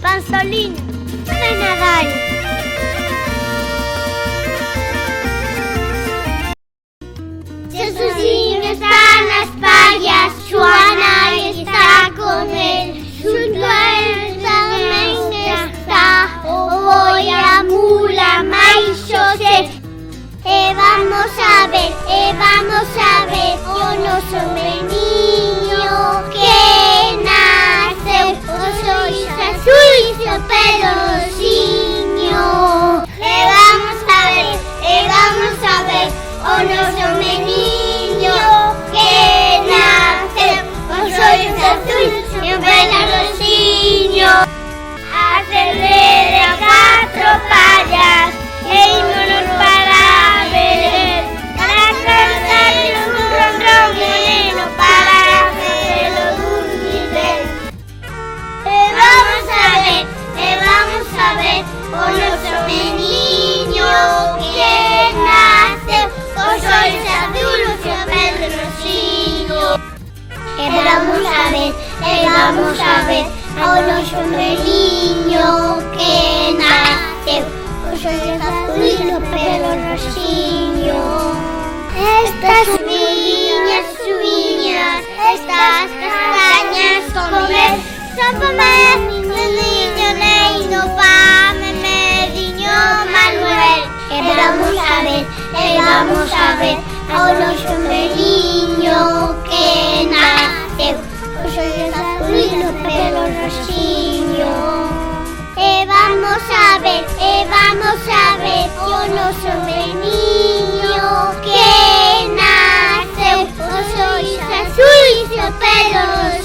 Panzolín de Nadal. Jesucín está en las fallas, Joana está con él, su también está, voy a mula, maíz, José. Vamos a ver, yo no soy niño que nace, yo soy azul, pelo rosinho. Vamos a ver, yo no soy niño que nace, yo soy azul, pelo rosinho. Acelera cuatro payas, y no nos para ver. Para cantar es un ronrón moreno, para hacerlo un nivel. Vamos a ver, o no soy niño que nace, o soy azul, o soy pelo rosillo. Vamos a ver, o no soy niño que nace, o soy azul, pelo rosillo. Estas niñas sueñas, estas castañas comer, sápame, niño Neino, pame, mediño Manuel. Vamos a ver, ahora soy niño que nace, o soy azul, pelo rosillo. Vamos a ver, yo no soy niño que nace, yo soy azul, pelo rosillo.